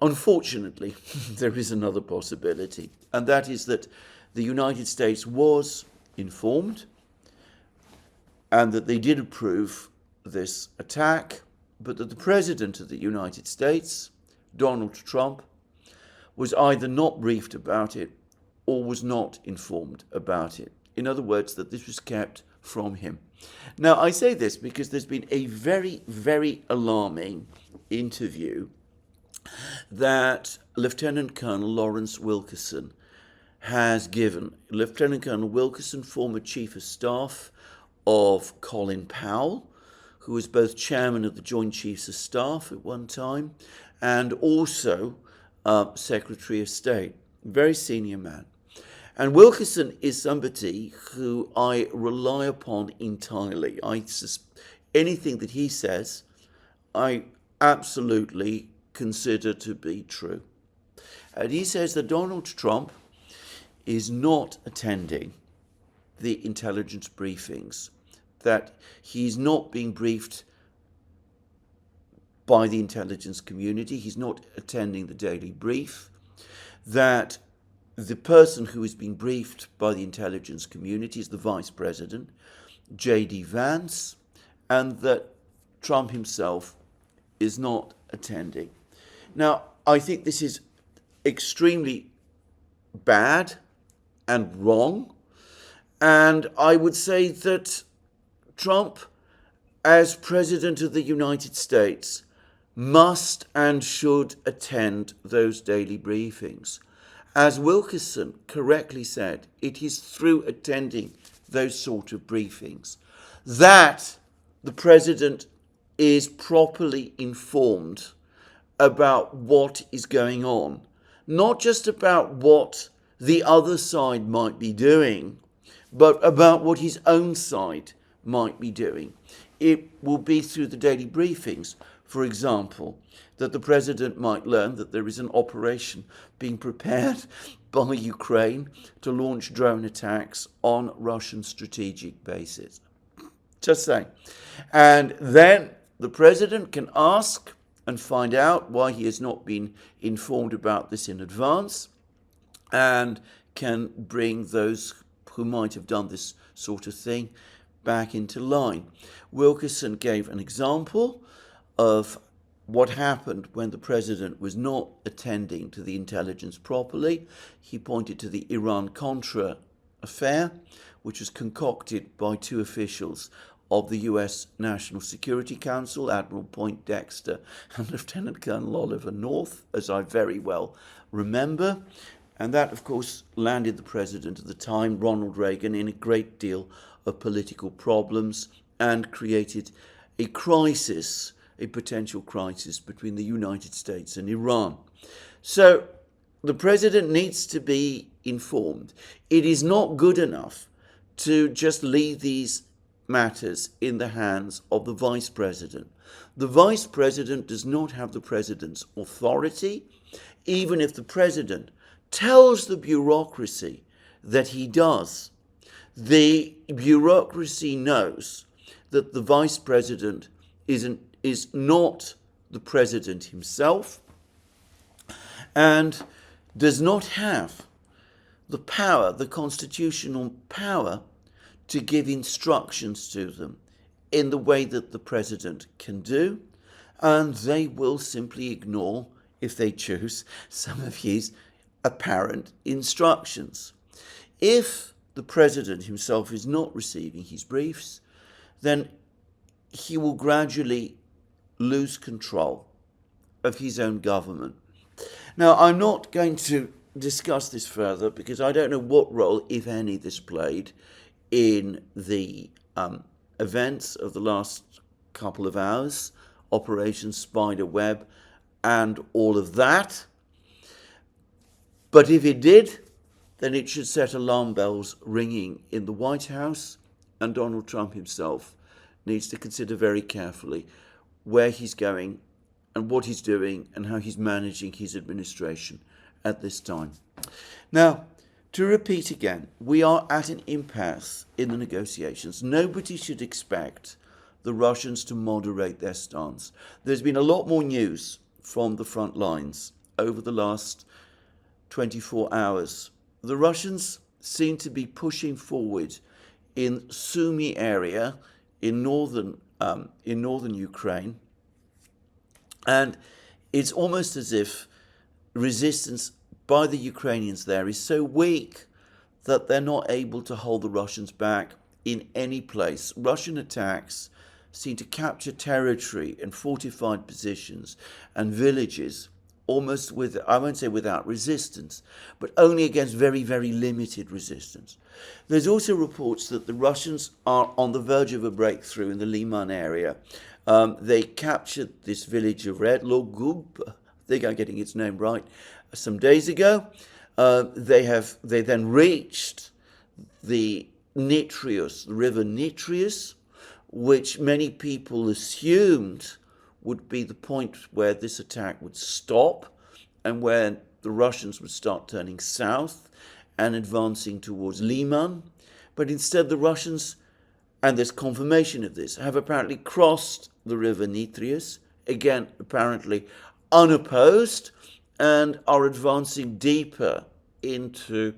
Unfortunately, there is another possibility, and that is that the United States was informed and that they did approve this attack, but that the President of the United States, Donald Trump, was either not briefed about it or was not informed about it. In other words, that this was kept from him. Now, I say this because there's been a very, very alarming interview that Lieutenant Colonel Lawrence Wilkerson has given. Lieutenant Colonel Wilkerson, former Chief of Staff of Colin Powell, who was both chairman of the Joint Chiefs of Staff at one time and also Secretary of State. Very senior man. And Wilkerson is somebody who I rely upon entirely. Anything that he says, I absolutely consider to be true. And he says that Donald Trump is not attending the intelligence briefings, that he's not being briefed by the intelligence community, he's not attending the daily brief, that the person who is being briefed by the intelligence community is the Vice President, J.D. Vance, and that Trump himself is not attending. Now, I think this is extremely bad and wrong, and I would say that Trump, as President of the United States, must and should attend those daily briefings. As Wilkerson correctly said, it is through attending those sort of briefings that the President is properly informed about what is going on, not just about what the other side might be doing, but about what his own side might be doing. It will be through the daily briefings, for example, that the President might learn that there is an operation being prepared by Ukraine to launch drone attacks on Russian strategic bases. Just saying. And then the President can ask and find out why he has not been informed about this in advance, and can bring those who might have done this sort of thing back into line. Wilkerson gave an example of what happened when the President was not attending to the intelligence properly. He pointed to the Iran-Contra affair, which was concocted by two officials of the US National Security Council, Admiral Poindexter and Lieutenant Colonel Oliver North, as I very well remember. And that, of course, landed the President at the time, Ronald Reagan, in a great deal of political problems and created a crisis, a potential crisis between the United States and Iran. So the President needs to be informed. It is not good enough to just leave these matters in the hands of the Vice President. The Vice President does not have the President's authority, even if the President tells the bureaucracy that he does. The bureaucracy knows that the Vice President is not the President himself and does not have the power, the constitutional power, to give instructions to them in the way that the President can do, and they will simply ignore, if they choose, some of his apparent instructions. If the President himself is not receiving his briefs, then he will gradually lose control of his own government. Now, I'm not going to discuss this further because I don't know what role, if any, this played in the events of the last couple of hours, Operation Spiderweb and all of that. But if it did, then it should set alarm bells ringing in the White House, and Donald Trump himself needs to consider very carefully where he's going and what he's doing and how he's managing his administration at this time. Now, to repeat again, we are at an impasse in the negotiations. Nobody should expect the Russians to moderate their stance. There's been a lot more news from the front lines over the last 24 hours. The Russians seem to be pushing forward in Sumy area in northern Ukraine, And it's almost as if resistance by the Ukrainians there is so weak that they're not able to hold the Russians back in any place. Russian attacks seem to capture territory and fortified positions and villages almost with, I won't say without resistance, but only against very, very limited resistance. There's also reports that the Russians are on the verge of a breakthrough in the Liman area. They captured this village of Redlogub, I think I'm getting its name right, some days ago. They then reached the Nitrius, the river Nitrius, which many people assumed would be the point where this attack would stop and where the Russians would start turning south and advancing towards Liman. But instead the Russians, and there's confirmation of this, have apparently crossed the river Nitrius, again apparently unopposed, and are advancing deeper into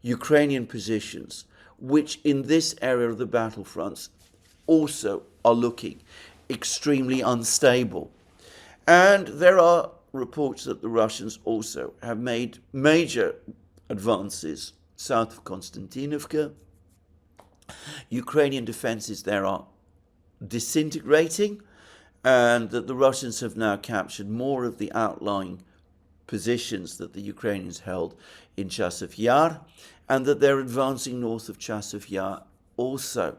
Ukrainian positions, which in this area of the battlefronts also are looking extremely unstable. And there are reports that the Russians also have made major advances south of Konstantinovka. Ukrainian defenses there are disintegrating, and that the Russians have now captured more of the outlying positions that the Ukrainians held in Chasiv Yar, and that they're advancing north of Chasiv Yar also.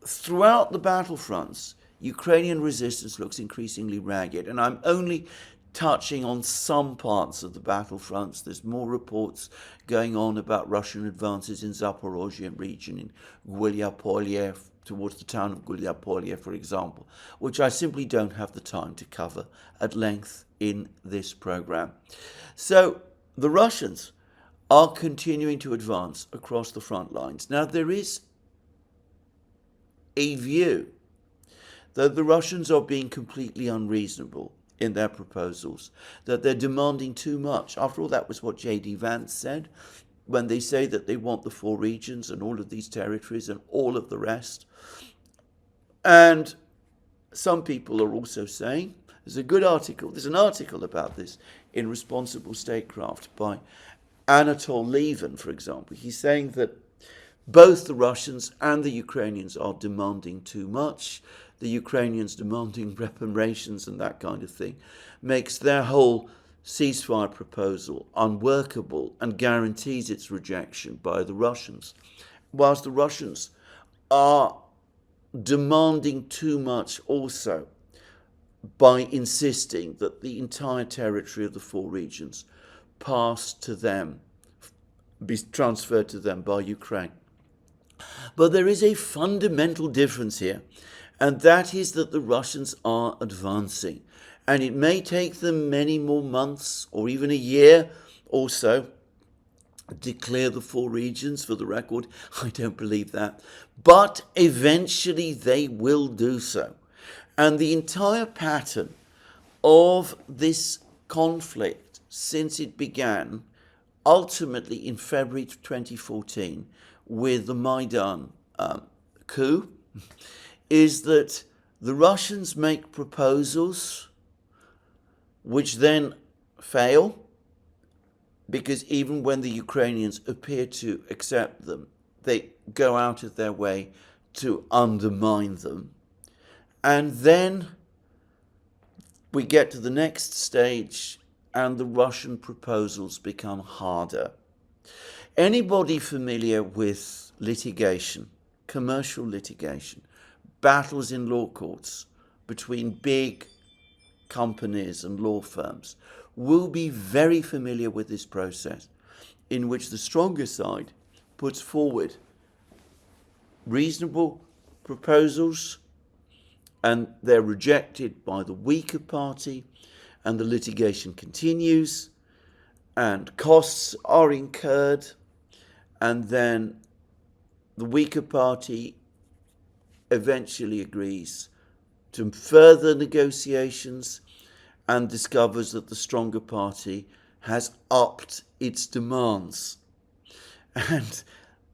Throughout the battlefronts, Ukrainian resistance looks increasingly ragged, and I'm only touching on some parts of the battlefronts. There's more reports going on about Russian advances in Zaporozhye region, in Gulyapolye, towards the town of Gulyapolye, for example, which I simply don't have the time to cover at length in this program. So the Russians are continuing to advance across the front lines. Now, there is a view that the Russians are being completely unreasonable in their proposals, that they're demanding too much. After all, that was what J.D. Vance said when they say that they want the 4 regions and all of these territories and all of the rest. And some people are also saying, there's an article about this in Responsible Statecraft by Anatol Levin, for example. He's saying that both the Russians and the Ukrainians are demanding too much. The Ukrainians demanding reparations and that kind of thing makes their whole ceasefire proposal unworkable and guarantees its rejection by the Russians, whilst the Russians are demanding too much also by insisting that the entire territory of the 4 regions pass to them, be transferred to them by Ukraine. But there is a fundamental difference here, and that is that the Russians are advancing. And it may take them many more months or even a year or so to clear the 4 regions. For the record, I don't believe that. But eventually they will do so. And the entire pattern of this conflict since it began, ultimately in February 2014, with the Maidan coup, is that the Russians make proposals which then fail, because even when the Ukrainians appear to accept them, they go out of their way to undermine them. And then we get to the next stage and the Russian proposals become harder. Anybody familiar with litigation, commercial litigation, battles in law courts between big companies and law firms will be very familiar with this process, in which the stronger side puts forward reasonable proposals and they're rejected by the weaker party, and the litigation continues and costs are incurred, and then the weaker party eventually agrees to further negotiations and discovers that the stronger party has upped its demands. And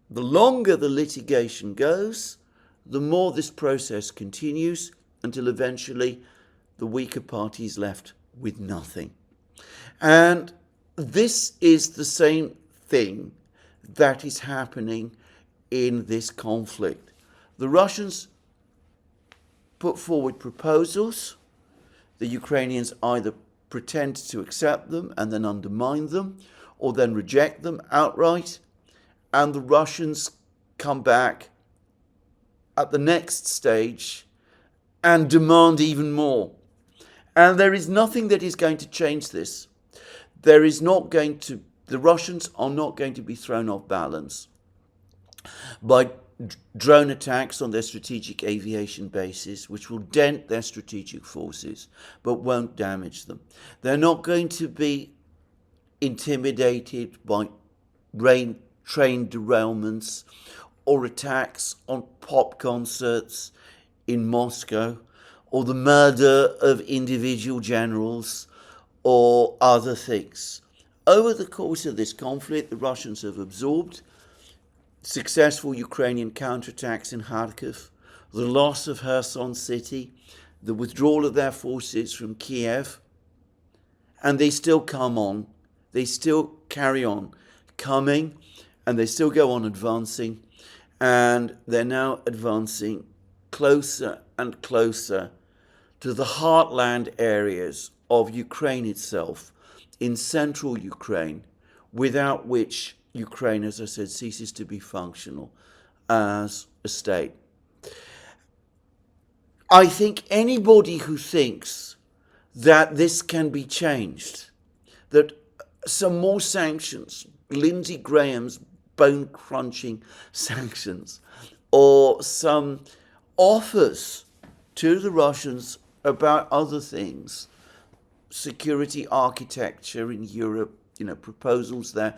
the longer the litigation goes, the more this process continues, until eventually the weaker party is left with nothing. And this is the same thing that is happening in this conflict. The Russians put forward proposals. The Ukrainians either pretend to accept them and then undermine them, or then reject them outright. And the Russians come back at the next stage and demand even more. And there is nothing that is going to change this. The Russians are not going to be thrown off balance by drone attacks on their strategic aviation bases, which will dent their strategic forces, but won't damage them. They're not going to be intimidated by train derailments or attacks on pop concerts in Moscow, or the murder of individual generals, or other things. Over the course of this conflict, the Russians have absorbed successful Ukrainian counterattacks in Kharkiv, the loss of Kherson city, the withdrawal of their forces from Kiev, and they still come on. They still carry on coming, and they still go on advancing, and they're now advancing closer and closer to the heartland areas of Ukraine itself, in central Ukraine, without which Ukraine, as I said, ceases to be functional as a state. I think anybody who thinks that this can be changed, that some more sanctions, Lindsey Graham's bone-crunching sanctions, or some offers to the Russians about other things, security architecture in Europe, proposals there.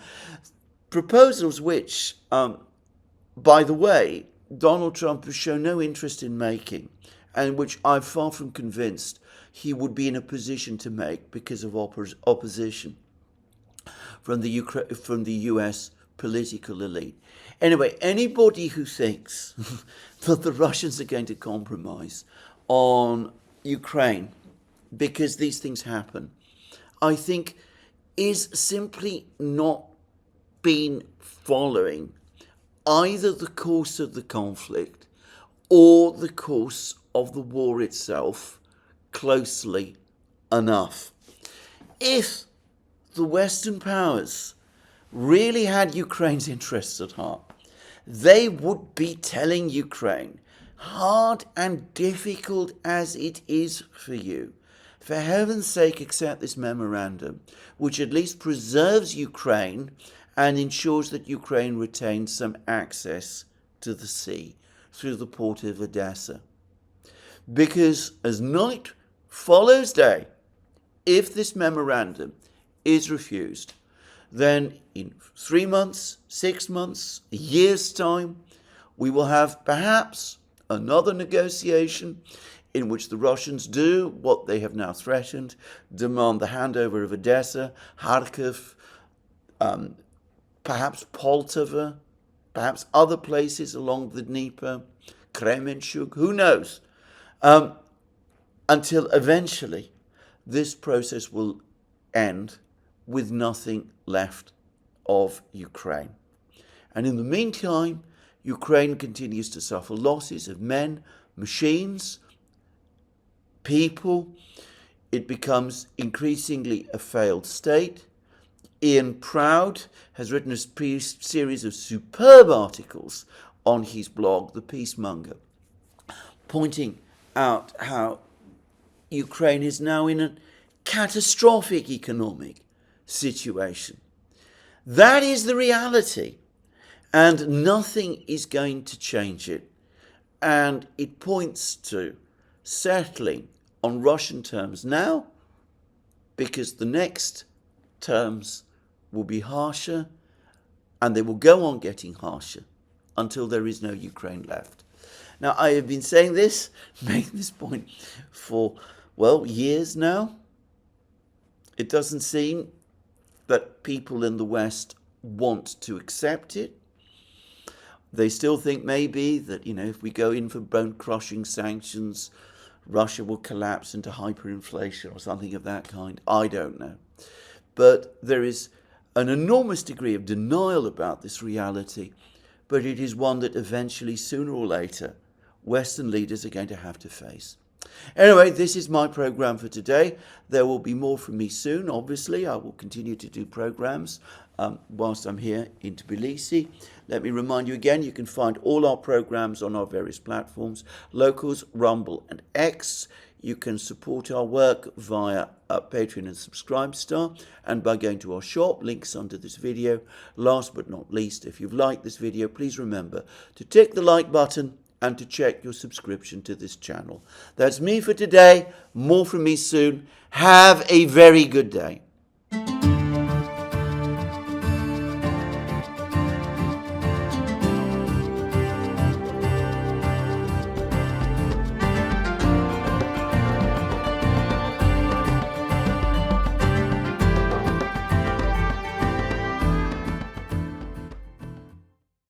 Proposals which, by the way, Donald Trump has shown no interest in making, and which I'm far from convinced he would be in a position to make because of opposition from the US political elite. Anyway, anybody who thinks that the Russians are going to compromise on Ukraine because these things happen, I think is simply not been following either the course of the conflict or the course of the war itself closely enough. If the Western powers really had Ukraine's interests at heart, they would be telling Ukraine, hard and difficult as it is for you, for heaven's sake accept this memorandum, which at least preserves Ukraine and ensures that Ukraine retains some access to the sea through the port of Odessa. Because as night follows day, if this memorandum is refused, then in 3 months, 6 months, a year's time, we will have perhaps another negotiation in which the Russians do what they have now threatened, demand the handover of Odessa, Kharkiv, perhaps Poltava, perhaps other places along the Dnieper, Kremenchuk, who knows, until eventually this process will end with nothing left of Ukraine. And in the meantime, Ukraine continues to suffer losses of men, machines, people. It becomes increasingly a failed state. Ian Proud has written a series of superb articles on his blog, The Peacemonger, pointing out how Ukraine is now in a catastrophic economic situation. That is the reality, and nothing is going to change it. And it points to settling on Russian terms now, because the next terms will be harsher, and they will go on getting harsher until there is no Ukraine left. Now, I have been saying this, making this point for, years now. It doesn't seem that people in the West want to accept it. They still think maybe that, if we go in for bone-crushing sanctions, Russia will collapse into hyperinflation or something of that kind. I don't know. But there is an enormous degree of denial about this reality, but it is one that eventually, sooner or later, Western leaders are going to have to face. Anyway, this is my program for today. There will be more from me soon, obviously. I will continue to do programs whilst I'm here in Tbilisi. Let me remind you again, you can find all our programs on our various platforms, Locals, Rumble and X. You can support our work via Patreon and Subscribestar and by going to our shop, links under this video. Last but not least, if you've liked this video, please remember to tick the like button and to check your subscription to this channel. That's me for today. More from me soon. Have a very good day.